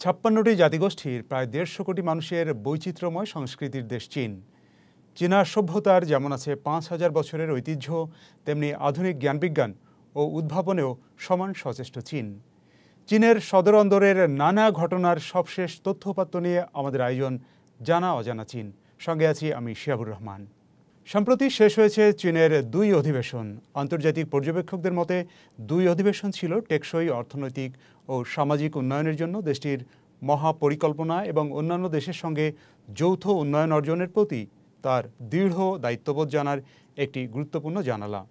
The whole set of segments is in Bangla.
56টি জাতিগোষ্ঠীর প্রায় 150 কোটি মানুষের বৈচিত্র্যময় সংস্কৃতির দেশ চীন। চীনা সভ্যতার যেমন আছে 5000 বছরের ঐতিহ্য, তেমনি আধুনিক জ্ঞানবিজ্ঞান ও উদ্ভাবনেও সমান সচেষ্ট চীন। চীনের সদর অন্দরের নানা ঘটনার সবশেষ তথ্যপাত্র নিয়ে আমাদের আয়োজন জানা অজানা চীন। সঙ্গে আছি আমি শিয়াবুর রহমান। সম্প্রতি শেষ হয়েছে চীনের 2 অধিবেশন। আন্তর্জাতিক পর্যবেক্ষকদের মতে 2 অধিবেশন ছিল টেকসই অর্থনৈতিক ও সামাজিক উন্নয়নের জন্য দেশটির মহাপরিকল্পনা এবং অন্যান্য দেশের সঙ্গে যৌথ উন্নয়ন অর্জনের প্রতি তার দৃঢ় দায়িত্ববোধ জানার একটি গুরুত্বপূর্ণ জানালা।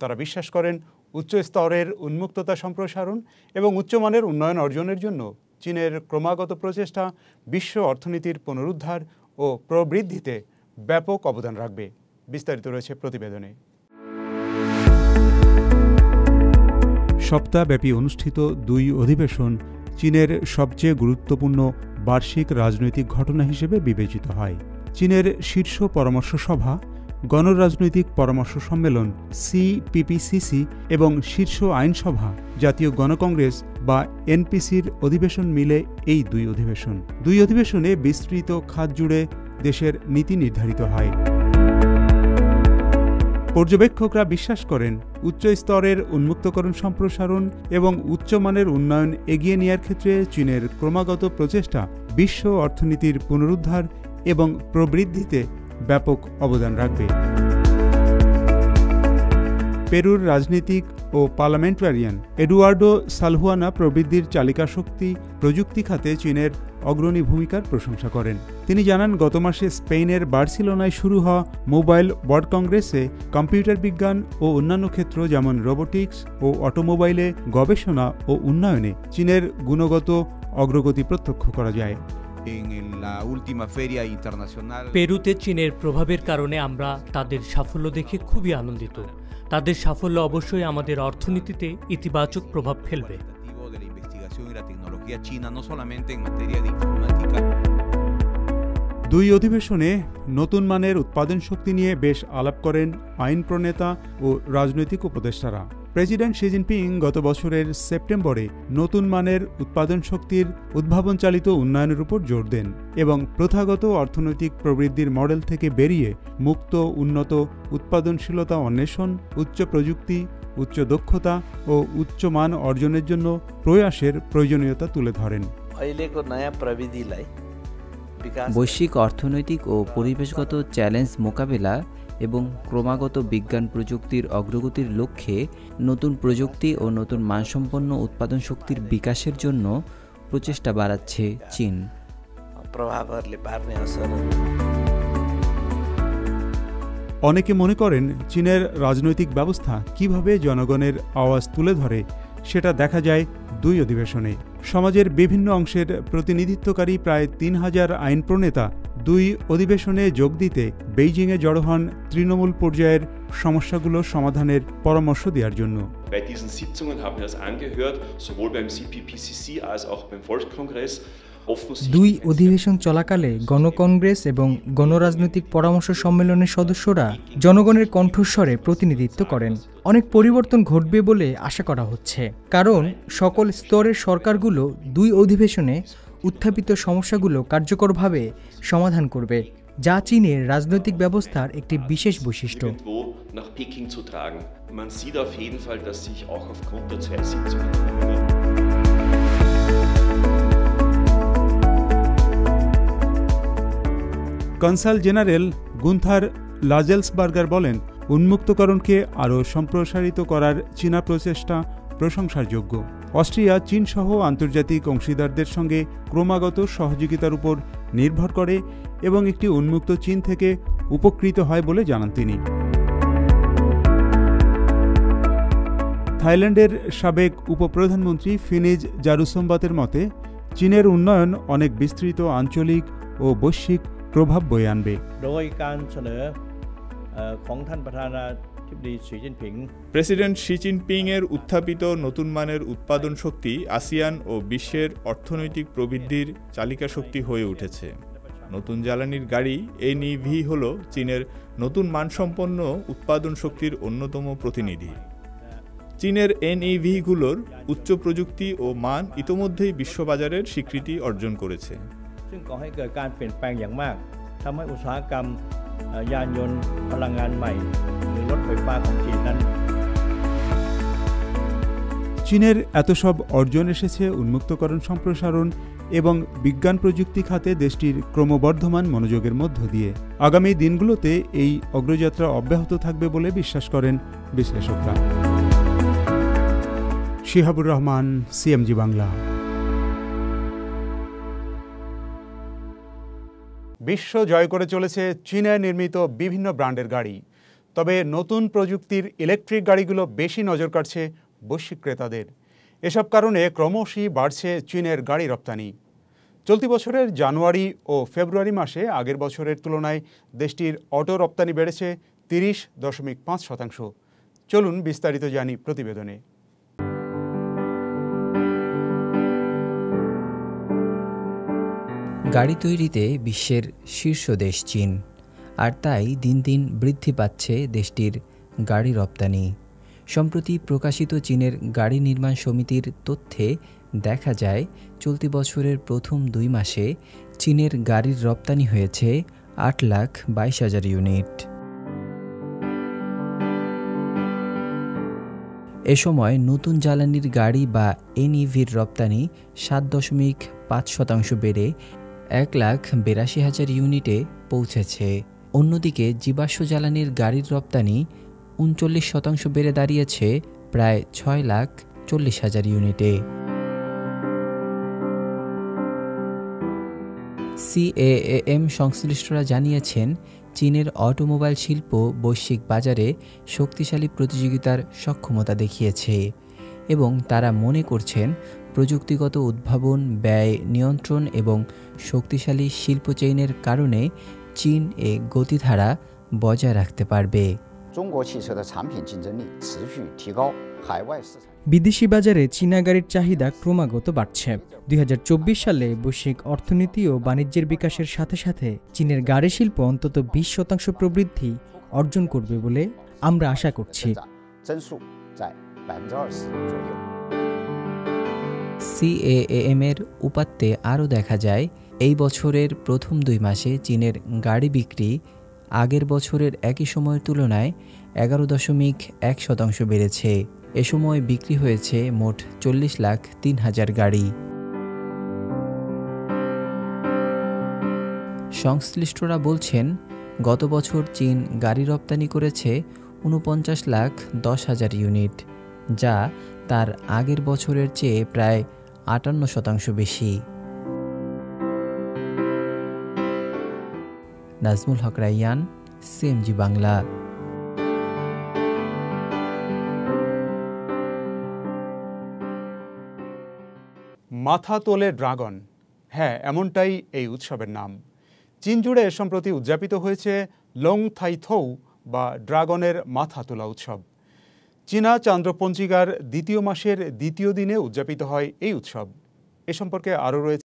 তারা বিশ্বাস করেন উচ্চ স্তরের উন্মুক্ততা সম্প্রসারণ এবং উচ্চমানের উন্নয়ন অর্জনের জন্য চীনের ক্রমাগত প্রচেষ্টা বিশ্ব অর্থনীতির পুনরুদ্ধার ও প্রবৃদ্ধিতে ব্যাপক অবদান রাখবে। বিস্তারিত রয়েছে প্রতিবেদনে। সপ্তাহব্যাপী অনুষ্ঠিত 2 অধিবেশন চীনের সবচেয়ে গুরুত্বপূর্ণ বার্ষিক রাজনৈতিক ঘটনা হিসেবে বিবেচিত হয়। চীনের শীর্ষ পরামর্শ সভা, গণরাজনৈতিক পরামর্শ সম্মেলন CPPCC এবং শীর্ষ আইনসভা জাতীয় গণকংগ্রেস বা NPCর অধিবেশন মিলে এই 2 অধিবেশন। 2 অধিবেশনে বিস্তৃত খাত জুড়ে দেশের নীতি নির্ধারিত হয়। পর্যবেক্ষকরা বিশ্বাস করেন উচ্চ স্তরের উন্মুক্তকরণ সম্প্রসারণ এবং উচ্চমানের উন্নয়ন এগিয়ে নেওয়ার ক্ষেত্রে চীনের ক্রমাগত প্রচেষ্টা বিশ্ব অর্থনীতির পুনরুদ্ধার এবং প্রবৃদ্ধিতে ব্যাপক অবদান রাখবে। পেরুর রাজনীতিক ও পার্লামেন্টারিয়ান এডুয়ার্ডো সালহুয়ানা প্রবৃদ্ধির চালিকা শক্তি প্রযুক্তি খাতে চীনের অগ্রণী ভূমিকার প্রশংসা করেন। তিনি জানান, গত মাসে স্পেনের বার্সিলোনায় শুরু হওয়া মোবাইল ওয়ার্ল্ড কংগ্রেসে কম্পিউটার বিজ্ঞান ও অন্যান্য ক্ষেত্র যেমন রোবোটিক্স ও অটোমোবাইলে গবেষণা ও উন্নয়নে চীনের গুণগত অগ্রগতি প্রত্যক্ষ করা যায়। পেরুতে চীনের প্রভাবের কারণে আমরা তাদের সাফল্য দেখে খুবই আনন্দিত। তাদের সাফল্য অবশ্যই আমাদের অর্থনীতিতে ইতিবাচক প্রভাব ফেলবে। 2 অধিবেশনে নতুন মানের উৎপাদন শক্তি নিয়ে বেশ আলাপ করেন আইন প্রণেতা ও রাজনৈতিক উপদেষ্টারা। প্রেসিডেন্ট শি জিনপিং গত বছরের সেপ্টেম্বরে নতুন মানের উৎপাদন শক্তির উদ্ভাবনচালিত উন্নয়নের উপর জোর দেন এবং প্রথাগত অর্থনৈতিক প্রবৃদ্ধির মডেল থেকে বেরিয়ে মুক্ত উন্নত উৎপাদনশীলতা অন্বেষণ, উচ্চ প্রযুক্তি, উচ্চ দক্ষতা ও উচ্চ মান অর্জনের জন্য প্রয়াসের প্রয়োজনীয়তা তুলে ধরেন। বৈশ্বিক অর্থনৈতিক ও পরিবেশগত চ্যালেঞ্জ মোকাবেলা এবং ক্রমাগত বিজ্ঞান প্রযুক্তির অগ্রগতির লক্ষ্যে নতুন প্রযুক্তি ও নতুন মানসম্পন্ন উৎপাদন শক্তির বিকাশের জন্য প্রচেষ্টা বাড়াচ্ছে চীন। অনেকে মনে করেন চীনের রাজনৈতিক ব্যবস্থা কিভাবে জনগণের আওয়াজ তুলে ধরে সেটা দেখা যায় 2 অধিবেশনে। সমাজের বিভিন্ন অংশের প্রতিনিধিত্বকারী প্রায় 3000 আইন প্রণেতা 2 অধিবেশনে যোগ দিতে বেইজিংয়ে জড়ো হন তৃণমূল পর্যায়ের সমস্যাগুলো সমাধানের পরামর্শ দেওয়ার জন্য। Bei diesen Sitzungen haben wir es angehört, sowohl beim CPPCC als auch beim Volkskongress. 2 অধিবেশন চলাকালে গণকংগ্রেস এবং গণরাজনৈতিক পরামর্শ সম্মেলনের সদস্যরা জনগণের কণ্ঠস্বরে প্রতিনিধিত্ব করেন। অনেক পরিবর্তন ঘটবে বলে আশা করা হচ্ছে, কারণ সকল স্তরের সরকারগুলো 2 অধিবেশনে উত্থাপিত সমস্যাগুলো কার্যকরভাবে সমাধান করবে, যা চীনের রাজনৈতিক ব্যবস্থার একটি বিশেষ বৈশিষ্ট্য। কনসাল জেনারেল গুন্থার লাজেলসবার্গার বলেন, উন্মুক্তকরণকে আরও সম্প্রসারিত করার চীনা প্রচেষ্টা প্রশংসার যোগ্য। অস্ট্রিয়া চীনসহ আন্তর্জাতিক অংশীদারদের সঙ্গে ক্রমাগত সহযোগিতার উপর নির্ভর করে এবং একটি উন্মুক্ত চীন থেকে উপকৃত হয় বলে জানান তিনি। থাইল্যান্ডের সাবেক উপপ্রধানমন্ত্রী ফিনিজ জারুসম্বাতের মতে, চীনের উন্নয়ন অনেক বিস্তৃত আঞ্চলিক ও বৈশ্বিক প্রভাব বয়ে আনবে। প্রেসিডেন্ট শি জিনপিং এর উত্থাপিত নতুন মানের উৎপাদন শক্তি আসিয়ান ও বিশ্বের অর্থনৈতিক প্রবৃদ্ধির চালিকা শক্তি হয়ে উঠেছে। নতুন জ্বালানির গাড়ি NEV হল চীনের নতুন মানসম্পন্ন উৎপাদন শক্তির অন্যতম প্রতিনিধি। চীনের NEV-গুলোর উচ্চ প্রযুক্তি ও মান ইতোমধ্যেই বিশ্ববাজারের স্বীকৃতি অর্জন করেছে। ซึ่งก่อให้เกิดการเปลี่ยนแปลงอย่างมากทำให้อุตสาหกรรมยานยนต์พลังงานใหม่หรือรถไฟฟ้าของจีนนั้น চীনের এত সব অর্জন এসেছে উন্মুক্তকরণ সম্প্রসারণ এবং বিজ্ঞান প্রযুক্তি খাতে দেশটির ক্রমবর্ধমান মনোযোগের মধ্য দিয়ে। আগামী দিনগুলোতে এই অগ্রযাত্রা অব্যাহত থাকবে বলে বিশ্বাস করেন বিশ্লেষকরা। শিহাবুর রহমান, CMG বাংলা। বিশ্ব জয় করে চলেছে চীনে নির্মিত বিভিন্ন ব্র্যান্ডের গাড়ি। তবে নতুন প্রযুক্তির ইলেকট্রিক গাড়িগুলো বেশি নজর কাটছে বৈশ্বিক ক্রেতাদের। এসব কারণে ক্রমশই বাড়ছে চীনের গাড়ি রপ্তানি। চলতি বছরের জানুয়ারি ও ফেব্রুয়ারি মাসে আগের বছরের তুলনায় দেশটির অটো রপ্তানি বেড়েছে 30.5%। চলুন বিস্তারিত জানি প্রতিবেদনে। গাড়ি তৈরিতে বিশ্বের শীর্ষ দেশ চীন, আর তাই দিন দিন বৃদ্ধি পাচ্ছে দেশটির গাড়ি রপ্তানি। সম্প্রতি প্রকাশিত চীনের গাড়ি নির্মাণ সমিতির তথ্যে দেখা যায় চলতি বছরের প্রথম 2 মাসে চীনের গাড়ির রপ্তানি হয়েছে 8,22,000 ইউনিট। এ সময় নতুন জ্বালানির গাড়ি বা NEVর রপ্তানি 7.5% বেড়ে 1,82,000 ইউনিটে পৌঁছেছে। অন্যদিকে জীবাশ্ম জ্বালানির গাড়ির রপ্তানি 39% বেড়ে দাঁড়িয়েছে প্রায় 6,40,000 ইউনিটে। CAAM সংশ্লিষ্টরা জানিয়েছেন, চীনের অটোমোবাইল শিল্প বৈশ্বিক বাজারে শক্তিশালী প্রতিযোগিতার সক্ষমতা দেখিয়েছে এবং তারা মনে করছেন প্রযুক্তিগত উদ্ভাবন, ব্যয় নিয়ন্ত্রণ এবং শক্তিশালী শিল্প চেইনের কারণে চীন এ গতিধারা বজায় রাখতে পারবে। বিদেশি বাজারে চীনা গাড়ির চাহিদা ক্রমাগত বাড়ছে। 2024 সালে বৈশ্বিক অর্থনীতি ও বাণিজ্যের বিকাশের সাথে সাথে চীনের গাড়ি শিল্প অন্তত 20% প্রবৃদ্ধি অর্জন করবে বলে আমরা আশা করছি। CAAM এর উপাত্তে আরও দেখা যায়, এই বছরের প্রথম 2 মাসে চীনের গাড়ি বিক্রি আগের বছরের একই সময়ের তুলনায় 11.1% বেড়েছে। এ সময় বিক্রি হয়েছে মোট 40,03,000 গাড়ি। সংশ্লিষ্টরা বলছেন, গত বছর চীন গাড়ি রপ্তানি করেছে 49,10,000 ইউনিট, যা তার আগের বছরের চেয়ে প্রায় 58% বেশি। নাজমুল হক রাইয়ান, CMG বাংলা। মাথা তোলে ড্রাগন, হ্যাঁ এমনটাই এই উৎসবের নাম। চীন জুড়ে সম্প্রতি উদযাপিত হয়েছে লং থাই থৌ বা ড্রাগনের মাথা তোলা উৎসব। চীনা চান্দ্রপঞ্জিকার 2য় মাসের 2য় দিনে উদযাপিত হয় এই উৎসব। এ সম্পর্কে আরও রয়েছে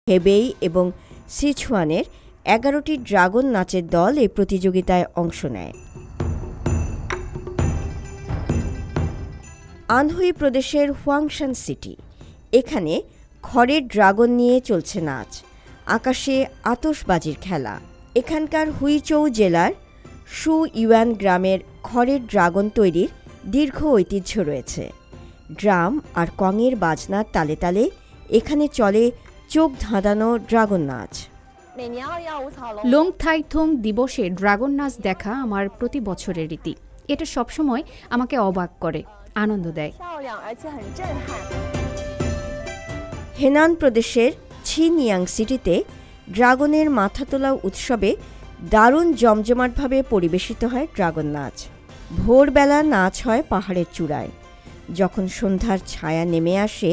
হেবেই এবং সিচুয়ানের 11টি ড্রাগন নাচের দল এই প্রতিযোগিতায় অংশ নেয়। আনহুই প্রদেশের হুয়াংশান সিটি, এখানে খড়ের ড্রাগন নিয়ে চলছে নাচ, আকাশে আতশবাজির খেলা। এখানকার হুইচৌ জেলার সু ইউয়ান গ্রামের খড়ের ড্রাগন তৈরির দীর্ঘ ঐতিহ্য রয়েছে। ড্রাম আর কংয়ের বাজনার তালে তালে এখানে চলে চোখ ধাঁধানো ড্রাগন নাচ। লোং থাই থং দিবসে ড্রাগন নাচ দেখা আমার প্রতি বছরের রীতি। এটা সবসময় আমাকে অবাক করে, আনন্দ দেয়। হেনান প্রদেশের ছিনইয়াং সিটিতে ড্রাগনের মাথা তোলা উৎসবে দারুণ জমজমাটভাবে পরিবেশিত হয় ড্রাগন নাচ। ভোরবেলা নাচ হয় পাহাড়ের চূড়ায়। যখন সন্ধ্যার ছায়া নেমে আসে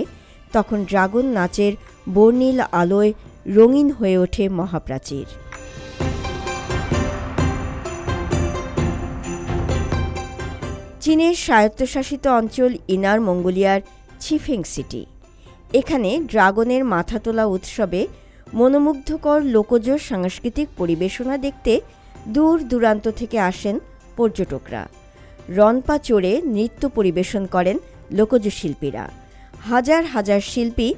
তখন ড্রাগন নাচের বর্ণিল আলোয় রঙিন হয়ে ওঠে মহাপ্রাচীর। চীনের স্বায়ত্তশাসিত অঞ্চল ইনার মঙ্গোলিয়ার চিফেং সিটি। এখানে ড্রাগনের মাথা তোলা উৎসবে মনোমুগ্ধকর লোকজ সাংস্কৃতিক পরিবেশনা দেখতে দূর দূরান্ত থেকে আসেন পর্যটকরা। রনপা চড়ে নৃত্য পরিবেশন করেন লোকজ শিল্পীরা। হাজার হাজার শিল্পী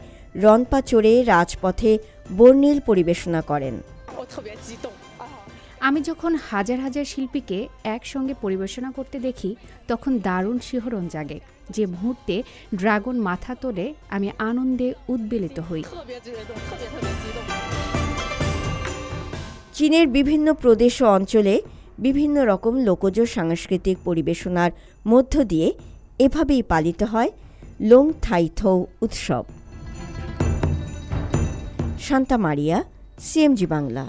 রনপা চড়ে রাজপথে বর্ণিল পরিবেশনা করেন। আমি যখন হাজার হাজার শিল্পীকে একসঙ্গে পরিবেশনা করতে দেখি তখন দারুণ শিহরণ জাগে। যে মুহূর্তে ড্রাগন মাথা তোলে আমি আনন্দে উদ্বেলিত হই। চীনের বিভিন্ন প্রদেশ ও অঞ্চলে বিভিন্ন রকম লোকজ সাংস্কৃতিক পরিবেশনার মধ্য দিয়ে এভাবেই পালিত হয় লোং থাই থৌ উৎসব। শান্তা মারিয়া, সিএমজি বাংলা।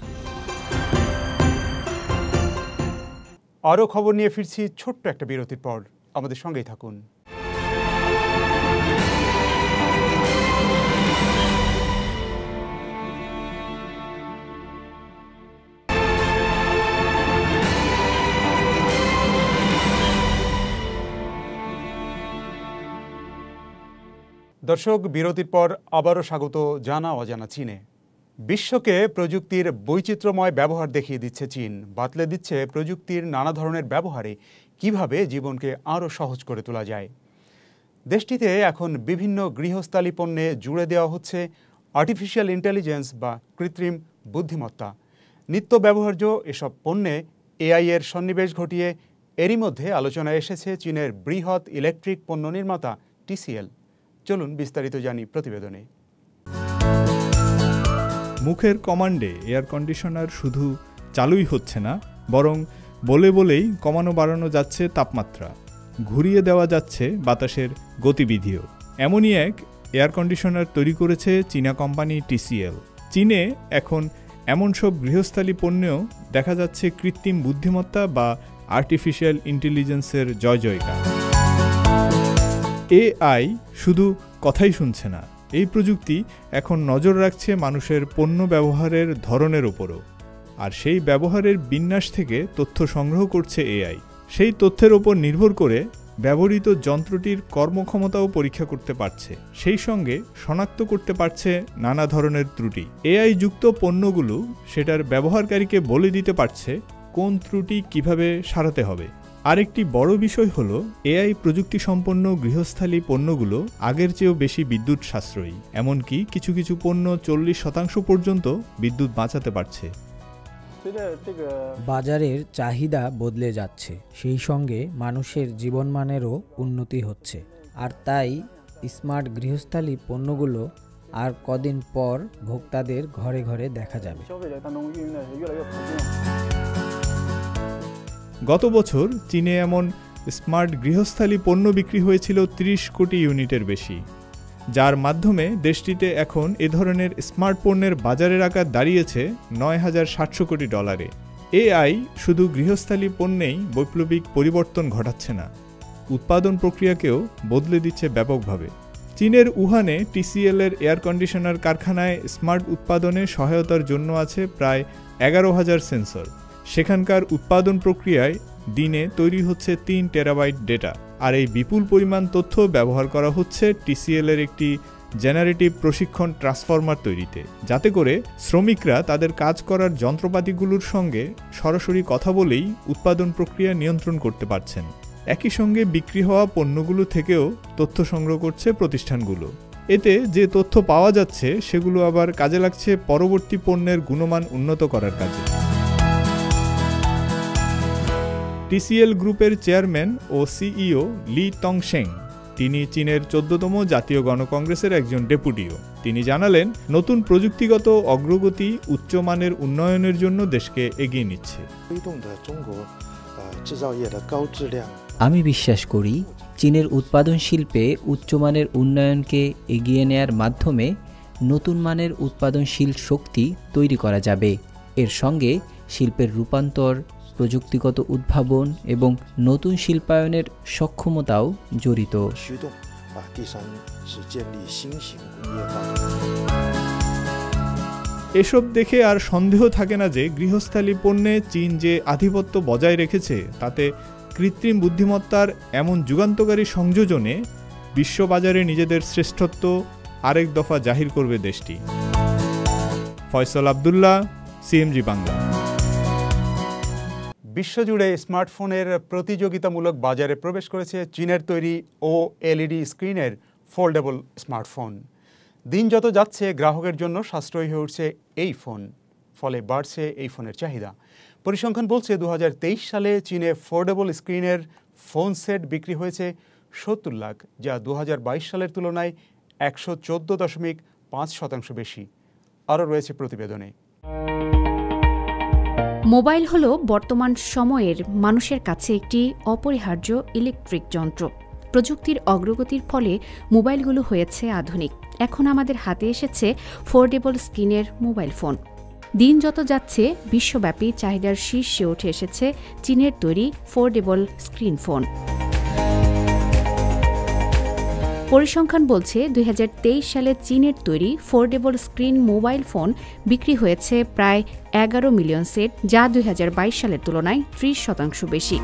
আরও খবর নিয়ে ফিরছি ছোট্ট একটা বিরতির পর, আমাদের সঙ্গেই থাকুন। দর্শক, বিরতির পর আবারও স্বাগত জানা অজানা চীনে। বিশ্বকে প্রযুক্তির বৈচিত্র্যময় ব্যবহার দেখিয়ে দিচ্ছে চীন, বাতলে দিচ্ছে প্রযুক্তির নানা ধরনের ব্যবহারে কিভাবে জীবনকে আরও সহজ করে তোলা যায়। দেশটিতে এখন বিভিন্ন গৃহস্থালী পণ্যে জুড়ে দেওয়া হচ্ছে আর্টিফিশিয়াল ইন্টেলিজেন্স বা কৃত্রিম বুদ্ধিমত্তা। নিত্য ব্যবহার্য এসব পণ্যে এআই এর সন্নিবেশ ঘটিয়ে এরই মধ্যে আলোচনায় এসেছে চীনের বৃহৎ ইলেকট্রিক পণ্য নির্মাতা টিসিএল। চলুন বিস্তারিত জানি প্রতিবেদনে। মুখের কমান্ডে এয়ার কন্ডিশনার শুধু চালুই হচ্ছে না, বরং বলে বলেই কমানো বাড়ানো যাচ্ছে তাপমাত্রা, ঘুরিয়ে দেওয়া যাচ্ছে বাতাসের গতিবিধিও। এমনই এক এয়ার কন্ডিশনার তৈরি করেছে চীনা কোম্পানি টিসিএল। চীনে এখন এমন সব গৃহস্থালী পণ্যেও দেখা যাচ্ছে কৃত্রিম বুদ্ধিমত্তা বা আর্টিফিশিয়াল ইন্টেলিজেন্সের জয় জয়কার। এআই শুধু কথাই শুনছে না, এই প্রযুক্তি এখন নজর রাখছে মানুষের পণ্য ব্যবহারের ধরনের ওপরও। আর সেই ব্যবহারের বিন্যাস থেকে তথ্য সংগ্রহ করছে এআই। সেই তথ্যের ওপর নির্ভর করে ব্যবহৃত যন্ত্রটির কর্মক্ষমতাও পরীক্ষা করতে পারছে, সেই সঙ্গে শনাক্ত করতে পারছে নানা ধরনের ত্রুটি। এআই যুক্ত পণ্যগুলো সেটার ব্যবহারকারীকে বলে দিতে পারছে কোন ত্রুটি কিভাবে সারাতে হবে। আরেকটি বড় বিষয় হলো এআই প্রযুক্তি সম্পন্ন গৃহস্থালী পণ্যগুলো আগের চেয়েও বেশি বিদ্যুৎ সাশ্রয়ী, এমনকি কিছু কিছু পণ্য 40% পর্যন্ত বিদ্যুৎ বাঁচাতে পারছে। বাজারের চাহিদা বদলে যাচ্ছে, সেই সঙ্গে মানুষের জীবনমানেরও উন্নতি হচ্ছে। আর তাই স্মার্ট গৃহস্থালী পণ্যগুলো আর কদিন পর ভোক্তাদের ঘরে ঘরে দেখা যাবে। গত বছর চীনে এমন স্মার্ট গৃহস্থালী পণ্য বিক্রি হয়েছিল 30 কোটি ইউনিটের বেশি, যার মাধ্যমে দেশটিতে এখন এ ধরনের স্মার্ট পণ্যের বাজারের আকার দাঁড়িয়েছে $9,700 কোটি। এআই শুধু গৃহস্থালী পণ্যেই বৈপ্লবিক পরিবর্তন ঘটাচ্ছে না, উৎপাদন প্রক্রিয়াকেও বদলে দিচ্ছে ব্যাপকভাবে। চীনের উহানে টিসিএল এর এয়ার কন্ডিশনার কারখানায় স্মার্ট উৎপাদনে সহায়তার জন্য আছে প্রায় 11,000 সেন্সর। সেখানকার উৎপাদন প্রক্রিয়ায় দিনে তৈরি হচ্ছে 3 টেরাবাইট ডেটা। আর এই বিপুল পরিমাণ তথ্য ব্যবহার করা হচ্ছে টিসিএল এর একটি জেনারেটিভ প্রশিক্ষণ ট্রান্সফরমার তৈরিতে, যাতে করে শ্রমিকরা তাদের কাজ করার যন্ত্রপাতিগুলোর সঙ্গে সরাসরি কথা বলেই উৎপাদন প্রক্রিয়া নিয়ন্ত্রণ করতে পারছেন। একই সঙ্গে বিক্রি হওয়া পণ্যগুলো থেকেও তথ্য সংগ্রহ করছে প্রতিষ্ঠানগুলো। এতে যে তথ্য পাওয়া যাচ্ছে সেগুলো আবার কাজে লাগছে পরবর্তী পণ্যের গুণমান উন্নত করার কাজে। টিসিএল গ্রুপের চেয়ারম্যান ও সিইও লি তংশেং। তিনি চীনের ১৪তম জাতীয় গণকংগ্রেসের একজন ডেপুটিও। তিনি জানালেন, নতুন প্রযুক্তিগত অগ্রগতি উচ্চমানের উন্নয়নের জন্য দেশকে এগিয়ে নিচ্ছে। আমি বিশ্বাস করি চীনের উৎপাদন শিল্পে উচ্চমানের উন্নয়নকে এগিয়ে নেয়ার মাধ্যমে নতুন মানের উৎপাদনশীল শক্তি তৈরি করা যাবে। এর সঙ্গে শিল্পের রূপান্তর, প্রযুক্তিগত উদ্ভাবন এবং নতুন শিল্পায়নের সক্ষমতাও জড়িত। এসব দেখে আর সন্দেহ থাকে না যে গৃহস্থালী পণ্যে চীন যে আধিপত্য বজায় রেখেছে তাতে কৃত্রিম বুদ্ধিমত্তার এমন যুগান্তকারী সংযোজনে বিশ্ববাজারে নিজেদের শ্রেষ্ঠত্ব আরেক দফা জাহির করবে দেশটি। ফয়সাল আব্দুল্লাহ, সিএমজি বাংলা। বিশ্বজুড়ে স্মার্টফোনের প্রতিযোগিতামূলক বাজারে প্রবেশ করেছে চীনের তৈরি OLED স্ক্রিনের ফোল্ডেবল স্মার্টফোন। দিন যত যাচ্ছে গ্রাহকের জন্য সাশ্রয়ী হয়ে উঠছে এই ফোন, ফলে বাড়ছে এই ফোনের চাহিদা। পরিসংখ্যান বলছে 2023 সালে চীনে ফোল্ডেবল স্ক্রিনের ফোন সেট বিক্রি হয়েছে 70 লাখ, যা 2022 সালের তুলনায় 114.5% বেশি। আরও রয়েছে প্রতিবেদনে। মোবাইল হলো বর্তমান সময়ের মানুষের কাছে একটি অপরিহার্য ইলেকট্রিক যন্ত্র। প্রযুক্তির অগ্রগতির ফলে মোবাইলগুলো হয়েছে আধুনিক। এখন আমাদের হাতে এসেছে ফোল্ডেবল স্ক্রিনের মোবাইল ফোন। দিন যত যাচ্ছে বিশ্বব্যাপী চাহিদার শীর্ষে উঠে এসেছে চীনের তৈরি ফোল্ডেবল স্ক্রিন ফোন। পরিসংখ্যান বলছে 2023 সালে চীনের তৈরি ফোল্ডেবল স্ক্রিন মোবাইল ফোন বিক্রি হয়েছে প্রায় 11 মিলিয়ন সেট, যা 2022 সালের তুলনায় 30% বেশি।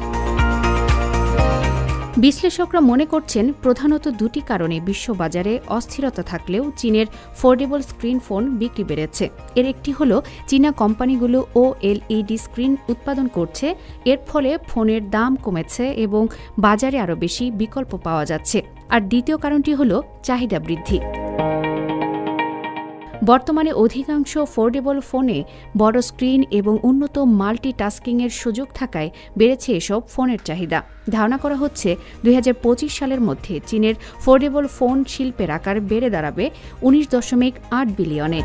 বিশ্লেষকরা মনে করছেন প্রধানত দুটি কারণে বিশ্ববাজারে অস্থিরতা থাকলেও চীনের ফোল্ডেবল স্ক্রিন ফোন বিক্রি বেড়েছে। এর একটি হল চীনা কোম্পানিগুলো OLED স্ক্রিন উৎপাদন করছে, এর ফলে ফোনের দাম কমেছে এবং বাজারে আরও বেশি বিকল্প পাওয়া যাচ্ছে। আর দ্বিতীয় কারণটি হল চাহিদা বৃদ্ধি। বর্তমানে অধিকাংশ ফোল্ডেবল ফোনে বড় স্ক্রিন এবং উন্নত মাল্টিটাস্কিংয়ের সুযোগ থাকায় বেড়েছে এসব ফোনের চাহিদা। ধারণা করা হচ্ছে 2025 সালের মধ্যে চীনের ফোল্ডেবল ফোন শিল্পের আকার বেড়ে দাঁড়াবে 19.8 বিলিয়নে।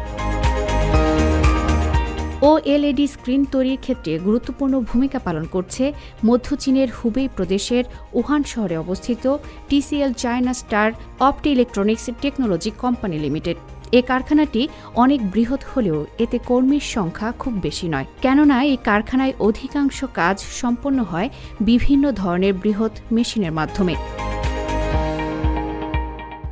OLED স্ক্রিন তৈরির ক্ষেত্রে গুরুত্বপূর্ণ ভূমিকা পালন করছে মধ্য চীনের হুবেই প্রদেশের উহান শহরে অবস্থিত TCL China Star optoelectronics technology company limited. এই কারখানাটি অনেক বৃহৎ হলেও এতে কর্মীর সংখ্যা খুব বেশি নয়, কেননা এই কারখানায় অধিকাংশ কাজ সম্পন্ন হয় বিভিন্ন ধরনের বৃহৎ মেশিনের মাধ্যমে।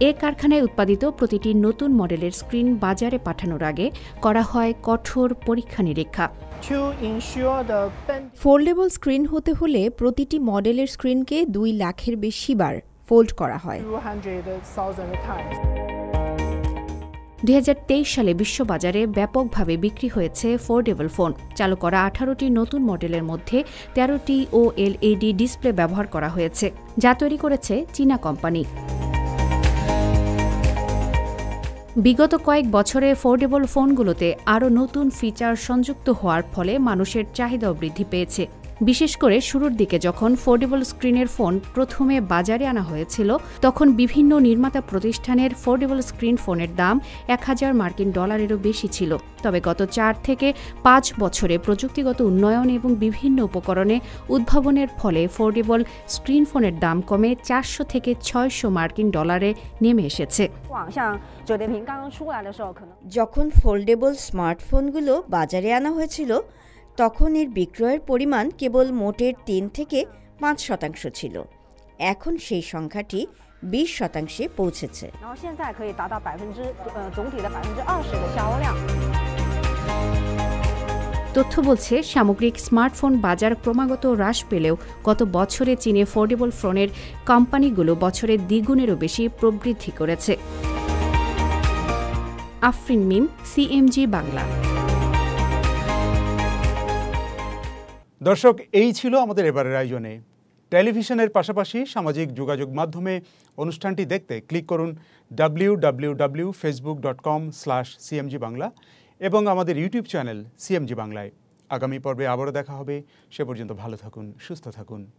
এ কারখানায় উৎপাদিত প্রতিটি নতুন মডেলের স্ক্রিন বাজারে পাঠানোর আগে করা হয় কঠোর পরীক্ষা নিরীক্ষা। ফোল্ডেবল স্ক্রিন হতে হলে প্রতিটি মডেলের স্ক্রিনকে 2 লাখের বেশি বার ফোল্ড করা হয়। 2023 সালে বিশ্ববাজারে ব্যাপকভাবে বিক্রি হয়েছে ফোল্ডেবল ফোন। চালু করা 18টি নতুন মডেলের মধ্যে 13টি OLED ডিসপ্লে ব্যবহার করা হয়েছে, যা তৈরি করেছে চীনা কোম্পানি। বিগত কয়েক বছরে ফোল্ডেবল ফোনগুলোতে আরও নতুন ফিচার সংযুক্ত হওয়ার ফলে মানুষের চাহিদাও বৃদ্ধি পেয়েছে। বিশেষ করে শুরুর দিকে যখন ফোল্ডেবল স্ক্রিনের ফোন প্রথমে বাজারে আনা হয়েছিল, তখন বিভিন্ন নির্মাতা প্রতিষ্ঠানের ফোল্ডেবল স্ক্রিন ফোনের দাম $1000 বেশি ছিল। তবে গত 4 থেকে 5 বছরে প্রযুক্তিগত উন্নয়ন এবং বিভিন্ন উপকরণে উদ্ভাবনের ফলে ফোল্ডেবল স্ক্রিন ফোনের দাম কমে $400 থেকে $600 নেমে এসেছে। যখন ফোল্ডেবল স্মার্টফোনগুলো বাজারে আনা হয়েছিল, তখন এর বিক্রয়ের পরিমাণ কেবল মোটের 3 থেকে 5% ছিল। এখন সেই সংখ্যাটি 20% পৌঁছেছে। তথ্য বলছে সামগ্রিক স্মার্টফোন বাজার ক্রমাগত হ্রাস পেলেও গত বছরে চীনে ফোল্ডেবল ফোনের কোম্পানিগুলো বছরে দ্বিগুণেরও বেশি প্রবৃদ্ধি করেছে। আফরিন মিম, সিএমজি বাংলা। দর্শক, এই ছিল আমাদের এবারের আয়োজনে। টেলিভিশনের পাশাপাশি সামাজিক যোগাযোগ মাধ্যমে অনুষ্ঠানটি দেখতে ক্লিক করুন www.facebook.com/cmg বাংলা এবং আমাদের ইউটিউব চ্যানেল সিএমজি বাংলায়। আগামী পর্বে আবারও দেখা হবে। সে পর্যন্ত ভালো থাকুন, সুস্থ থাকুন।